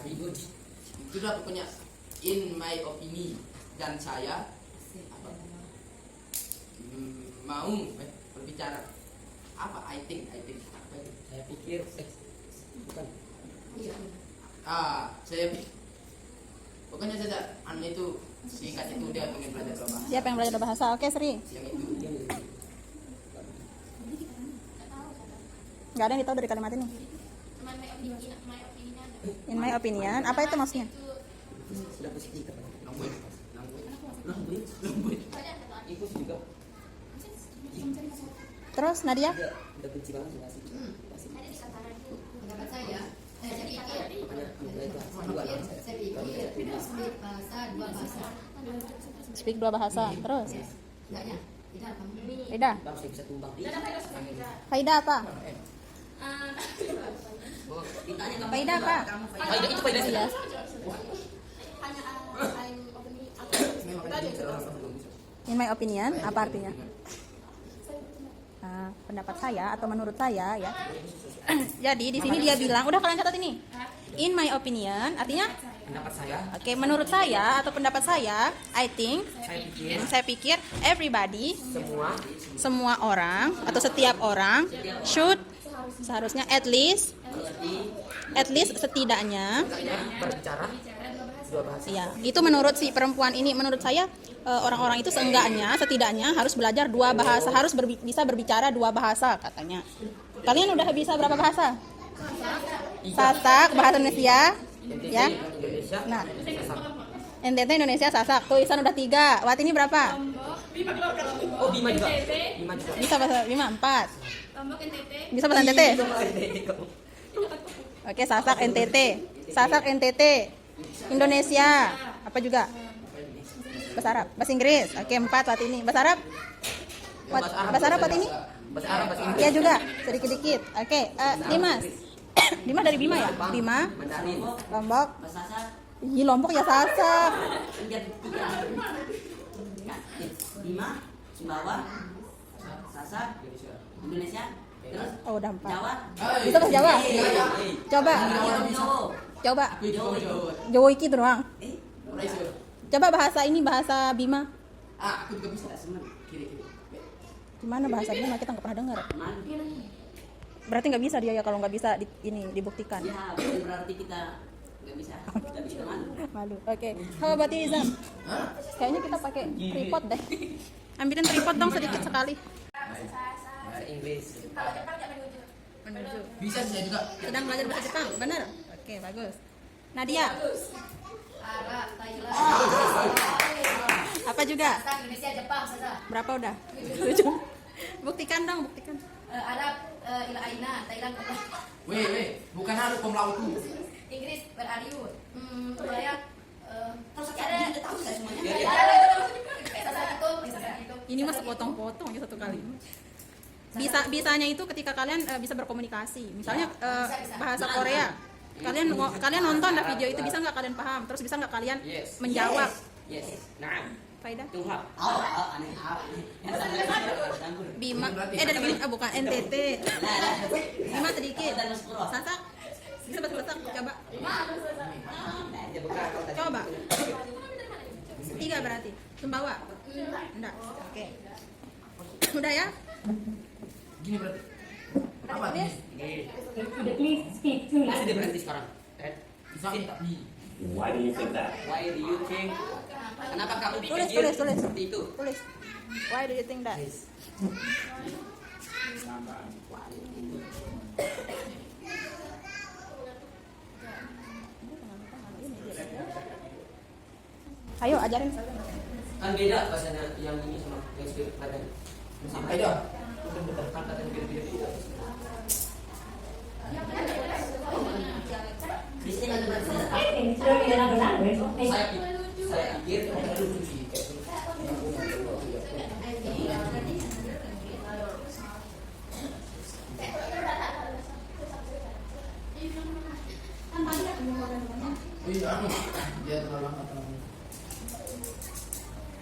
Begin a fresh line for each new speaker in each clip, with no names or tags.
Itulah pokoknya in my opinion. Dan saya apa, mau berbicara apa I think apa itu?
Saya pikir bukan.
Saya pokoknya saja itu singkat itu dia pengen belajar bahasa.
Siapa yang belajar bahasa? Oke, Sri.
Yang itu
Nggak ada yang ditahu dari kalimat ini. In my opinion, apa itu maksudnya?
Sudah positif.
lembut.
Itu juga.
Terus Nadia?
Udah benci banget sama sih.
Pendapat saya pikir speak bahasa dua bahasa.
Speak dua bahasa. Terus?
Enggaknya, tidak kamu.
Rida?
Bang saya bisa tumbang.
Faida apa? Faida apa?
Faida itu faida
Iya. In my opinion, apa artinya? Pendapat saya atau menurut saya ya. Jadi di sini dia bilang, udah kalian catat ini. In my opinion artinya
pendapat saya.
oke, menurut saya atau pendapat saya, I think, saya pikir everybody, semua orang atau setiap orang should seharusnya at least setidaknya
Berbicara dua bahasa.
ya, itu menurut si perempuan ini. Menurut saya orang-orang itu setidaknya harus belajar dua bahasa, harus bisa berbicara dua bahasa katanya. Kalian udah bisa berapa bahasa? Sasak, bahasa Indonesia, ya.
Indonesia.
Nah, NTT Indonesia Sasak. Tuh Isan udah 3. Wat ini berapa?
Oh, Bima juga. Bima juga.
Bisa bahasa Bima 4. Bisa bahasa NTT? Oke, Sasak NTT. Sasak NTT. Indonesia. Apa juga? Bahasa Arab. Bahasa Inggris. Oke, 4 Wat ini. Bahasa Arab? Bahasa Arab Wat ini?
Bahasa Arab, bahasa Inggris.
Iya juga, sedikit-sedikit. Oke, Dimas. Dimas dari Bima ya? Bima,
Mandarin.
Lombok. Ih, Lombok ya Sasak.
Bima, Sumbawa, Sasak, Indonesia, terus
Oh, udah 4.
Jawa,
Bisa bahasa Jawa? Coba. Coba. Jawa iki tuh doang. Coba bahasa ini, bahasa Bima.
Aku juga bisa. Kiri.
Gimana bahasa Bima? Kita nggak pernah dengar.
mana?
Berarti nggak bisa dia ya kalau nggak bisa ini dibuktikan.
Ya, bukan berarti kita nggak bisa mana?
Malu. Oke. How about you, Izam? Kayaknya kita pakai tripod deh. Ambilin tripod dong sedikit sekali.
Bahasa Inggris.
Menuju.
Bisa saya juga.
Sedang belajar bahasa Jepang, benar? Oke, bagus. Nadia,
Arab, Thailand,
apa juga?
Pakistan, Indonesia, Jepang, saja.
Berapa udah? 7. Buktikan dong, buktikan.
Arab, ila aina, Thailand,
Weh, bukan harus pemlautu.
Inggris, where are you? Korea,
Terus saya udah tahu saya semuanya.
Ini mah sepotong-potong aja satu kali. Bisanya itu ketika kalian bisa berkomunikasi. Misalnya bahasa Korea. Kalian nonton dah video itu, bisa nggak kalian paham? Terus bisa nggak kalian
Yes.
menjawab?
Yes. Nah,
Faidah?
Tuhan.
Aneh.
Bima, dari Bima, bukan NTT. Bima sedikit. Sasak, bisa bahasa Sasak, coba. Coba. 3 berarti. Sumbawa? Enggak. Oke. Udah ya?
Gini berarti. Apa ini?
Masih dia berhenti sekarang.
Bisa minta di.
Why do you think that?
Why do you think? Kenapa kamu
Tulis.
pikir seperti itu?
Tulis. Why do you think that? Ayo ajarin.
Kan beda bahasanya yang ini sama yang spirit badan.
Ayo.
Kan kata yang beda-beda itu.
Biasanya nggak berarti saya tahu.
Saya pikir
Iya, dia terlalu lama.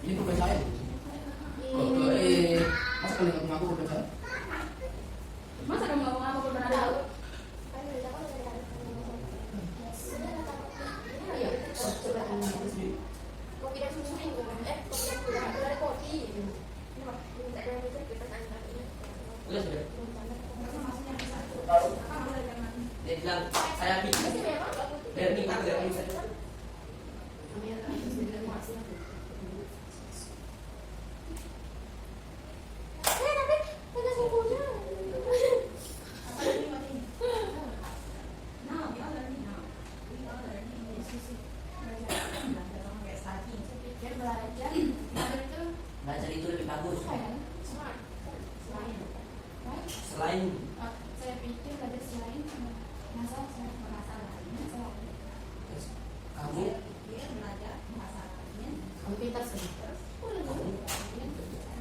Ini pulpen saya. Masa kalian ngaku pulpen saya?
Masa kamu ngomong apa pun pernah tahu?
bilang saya pikir biar nikmat biar bisa. Belajar itu lebih bagus. Selain
Saya pikir belajar selain masa saya bahasa lain
kamu,
dia belajar bahasa lain
Kamu pintar sih.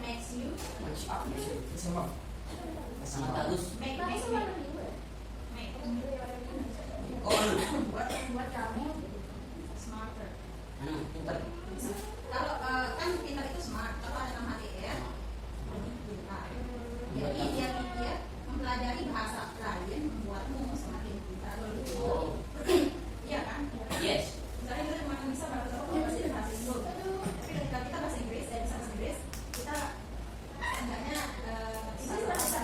makes you
masih up bisa. Sangat bagus.
make
Oh,
buat kamu smarter.
pintar.
Kalau kan pintar itu smart, kalau ada nama ya, pintar. Jadi dia mempelajari bahasa lain membuatmu semakin pintar.
Oh,
Iya kan?
yes.
Misalnya kita cuma bisa bahasa bahasa Indo, tapi ketika kita bahasa Inggris dan bisa bahasa Inggris, kita enggaknya bisa bahasa.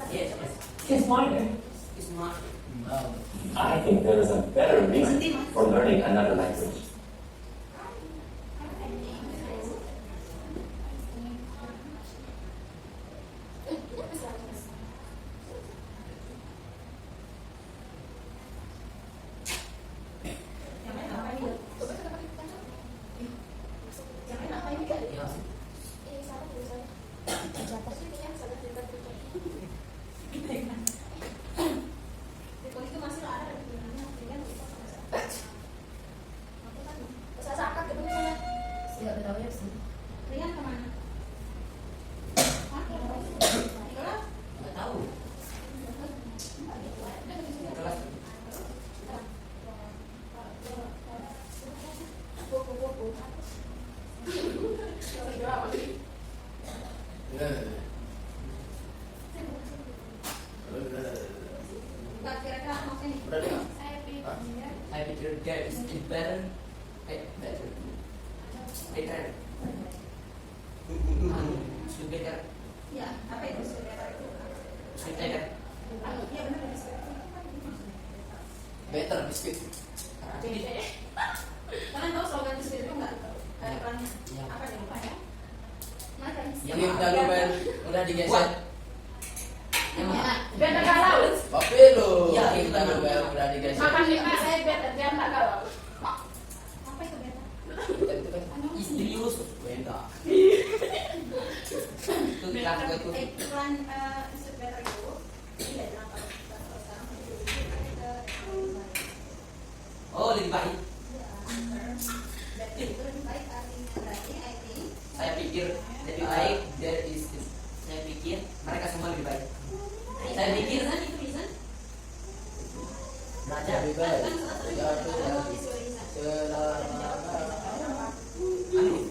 Yes.
It's minor.
It's not.
I think there is a better reason for learning another language.
Yang lain apa ini? Yang lain apa ini?
Ya.
Kalau itu masih ada di dunia, dengan kita
Ya, betul ya sih.
Rian kemana? Hah? Kelas?
Nggak tahu. Kelas.
Enggak kira-kira maksudnya nih.
Udah dengar?
Saya pikir
I pikir there is it better. Better. Better. Sudah better.
Ya, apa itu sebenarnya itu?
Sudah better.
Iya benar.
Better biskuit.
Kalian tahu slogan itu itu enggak? Iklannya.
Ya.
Apa dia lupa ya?
mana
Ini udah lu Ben, udah digeser.
Yang mana?
biar tak galau.
Tapi lu,
Ya,
ini udah lu Ben, udah digeser.
Makan lima saya biar tak galau.
Apa itu beta?
Itu kan
Istri Yusuf.
beda.
Itu bilang ke itu.
Iklan Institut Better itu iya bilang kalau kita kalau sekarang
Oh, lebih baik.
better itu lebih baik artinya berarti I think
Saya pikir lebih baik. There is. Saya pikir mereka semua lebih baik. Saya pikir
reason itu reason
belajar.
Lebih baik.
kan salah satu
Ya, itu ya.
is your reason.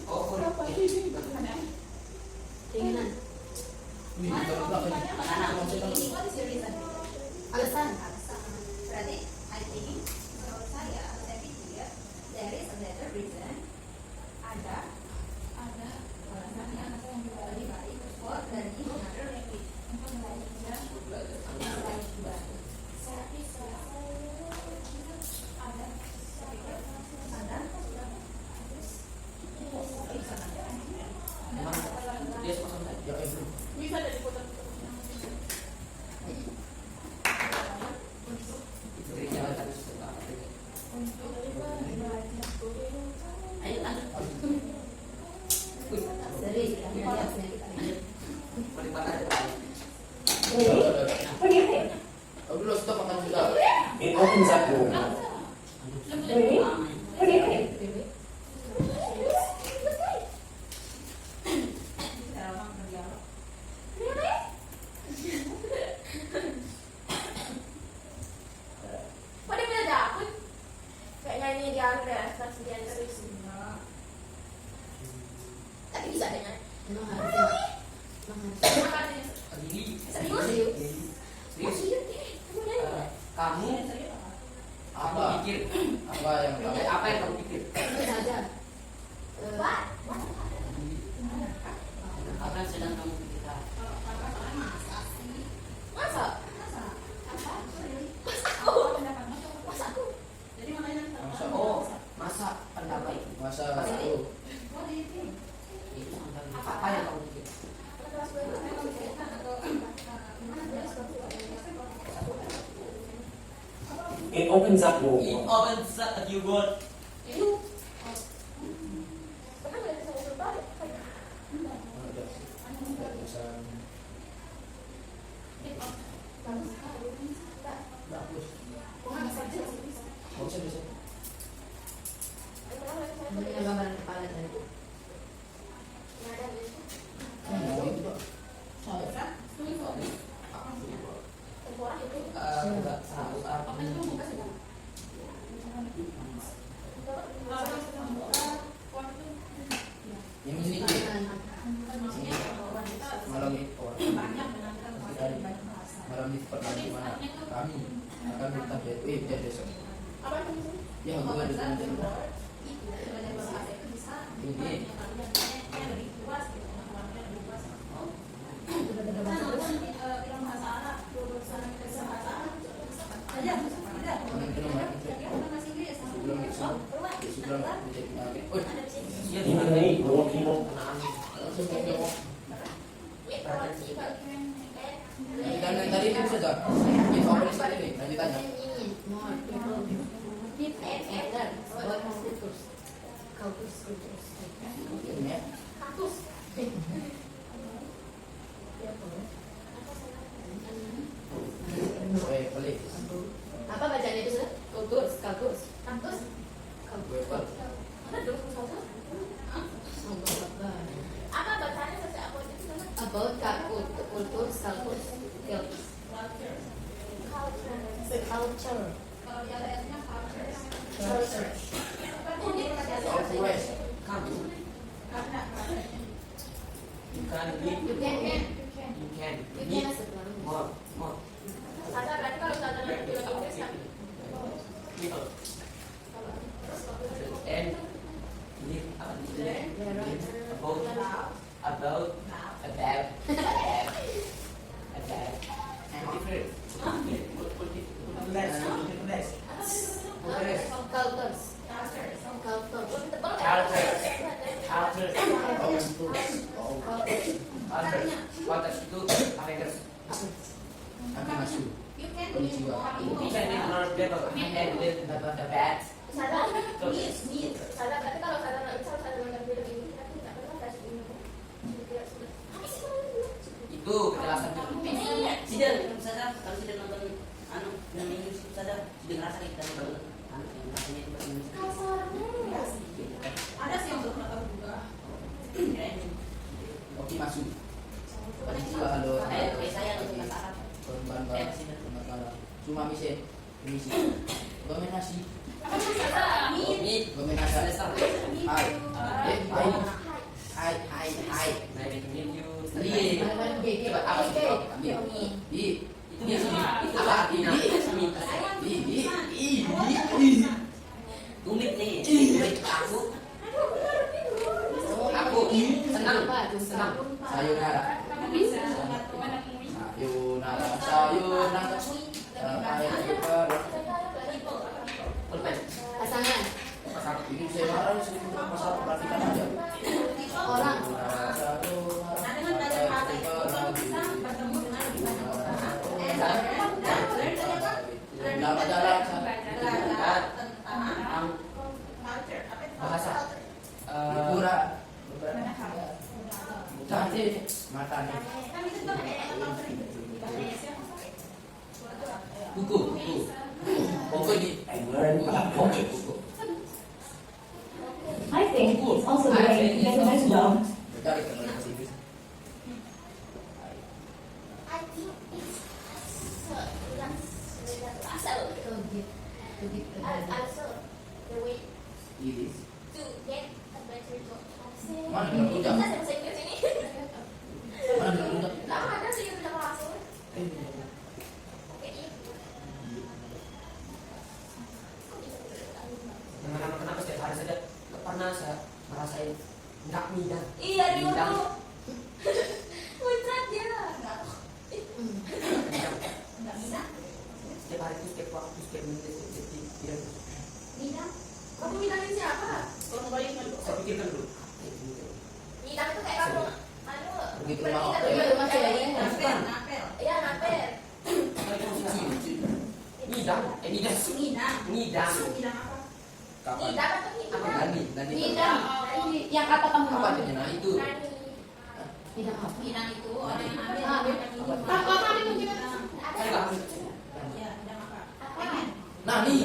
Oh,
Keinginan.
Wih, baru berapa nih?
anak
Maksudnya
Ini what is your reason?
Alasan.
Alasan. Berarti I think menurut saya pikir there is a better reason, ada alasan yang lebih baik for learning another language untuk belajar yang lain juga. Saya pikir ada
Memang dia sepasang saya.
Ya, itu.
Bisa dari foto.
Gereja harus tetap. Ayo lanjut.
Dari lihatnya kita lihat.
Menikmat aja.
What do you think?
Oh, belum stop makan sudah.
It opens up your mind. Really? What do you think?
Kok dia punya jakun? Kayak nyanyi di Andrea, sekian terus. Tapi bisa dengar. Emang harus. Makanya.
Begini.
Serius?
Serius. Kamu
Apa?
pikir
Apa yang kamu?
apa yang kamu pikir?
Mungkin aja.
Apa yang sedang kamu pikirkan?
Masa?
It opens up your
It
world.
opens up a new world.
Punya gambaran kepala tadi.
Enggak, 100 apa?
Yang ini malam itu malam itu pernah di mana kami akan minta biar besok. Ya hubungan dengan ini.
Even more people.
Lanjutan yang tadi itu saja. Info apa ini? Lanjutannya. Ini ya. Balik.
Apa bacanya itu sudah? Kultus, kalkus.
Kampus.
Apa bacanya sejak apa itu nama?
About kultur, kalkus, culture. Kalau di LS-nya culture. Culture.
Southwest.
Come. You can live.
You can.
You can
You
live
can sebelah.
more.
Ada berarti kalau sana nanti bilang Inggris kan?
People. And live about and different. Less.
Cultures.
Cultures itu Avengers.
Kami masuk.
You can
Konnichiwa.
We can ignore people and live the bad.
Sana, sana berarti kalau sana misal sana nonton film ini tapi nggak pernah kasih ini.
Itu kejelasan
Sudah, sadar kalau sudah nonton film Inggris sadar sudah ngerasa kita nonton yang rasanya itu bahasa Indonesia.
Ada sih yang belum tahu juga.
Kirain
Oke masuk. Konnichiwa, halo.
saya nonton bahasa Arab.
Korban selamat malam. Cuma misi. Dominasi. Dominasi. Hai.
Nice to meet you.
Coba apa sih? Itu apa artinya?
Tumit nih.
Aku senang.
Sayonara.
Pasangan.
Ini saya marah sedikit masalah perhatikan aja.
Orang.
Nama jalan
Bahasa.
Pura. Cantik matanya. Buku. Buku ini.
I learned about pocket.
I think it's also the way to get a better job.
Cari kembali ke sini.
I think it's also the way
Ini.
to get a better job.
Mana bilang rujak?
Kita bahasa Inggris ini.
Mana bilang rujak?
Nggak ada sih yang bilang langsung. Oke, iya.
Kenapa setiap hari saja nggak pernah saya merasain nggak midang.
Iya di
Midang.
dulu. Muncrat dia.
Setiap hari itu, setiap waktu, setiap menit, setiap detik, tidak.
Midang. Kamu midangin siapa?
Kalau mau balik dulu.
Saya pikirkan dulu.
Midang itu kayak kamu. Anu.
Pergi ke
pergi
rumah.
ke
Iya, rumah cewek.
Iya, naper.
Midang. Ngidam. Ngidam.
Ngidam.
Ngidam.
Ngidam apa?
Kapan?
Tidak apa tuh?
Apa nani? Nani.
Tidak.
Yang kata kamu
Apa artinya? Nah itu.
Tidak apa?
Ngidam itu orang yang ambil.
Apa kami mungkin?
Saya nggak ambil.
Ya, ngidam apa?
Apa?
Nani.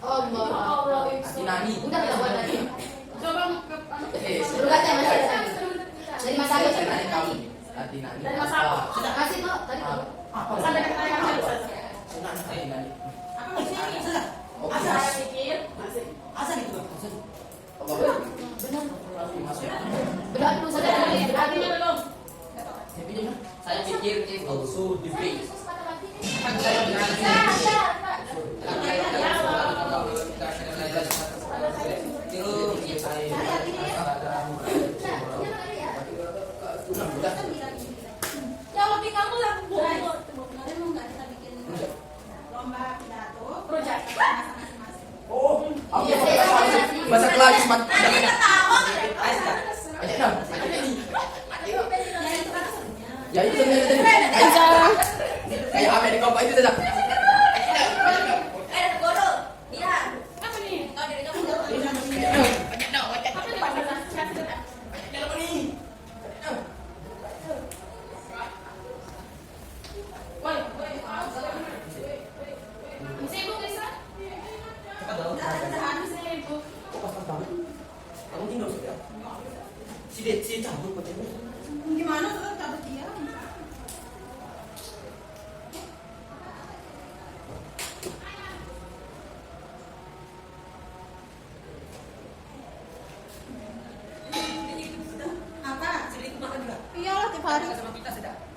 Allah. Allah.
Arti nani.
Udah kita buat lagi. Coba
Sudah
baca dari Mas Agus.
Saya nanya kamu. Arti nani.
Dari Mas Agus. Sudah kasih tuh tadi.
Apa?
Sampai ke tanya Mas Agus.
Arti nani.
Apa maksudnya ini? Sudah.
Oke.
Saya pikir
Asal itu.
Apa?
benar.
Masuk.
Benar dulu saja. Artinya belum.
Saya pinjam.
Saya pikir it's also the way. Kan
Saya
saya bilang
Ya lebih kamu lah.
Kemarin mau nggak kita bikin lomba pidato?
Project.
Masing-masing.
Oh, oke. Bahasa Kelais mat. Ayo dong. Ya itu tadi.
Bisa.
Kayak apa di kompak itu saja.
Guru. Lihat. Apa nih? Tahu dari kamu. Sibuk Lisa? Sibuk.
kamu tinggal sudah. Si dia cabut macam ni.
Gimana tuh cabut dia? Apa? Sedikit makan juga.
Iyalah tiap hari.
Sama kita sudah.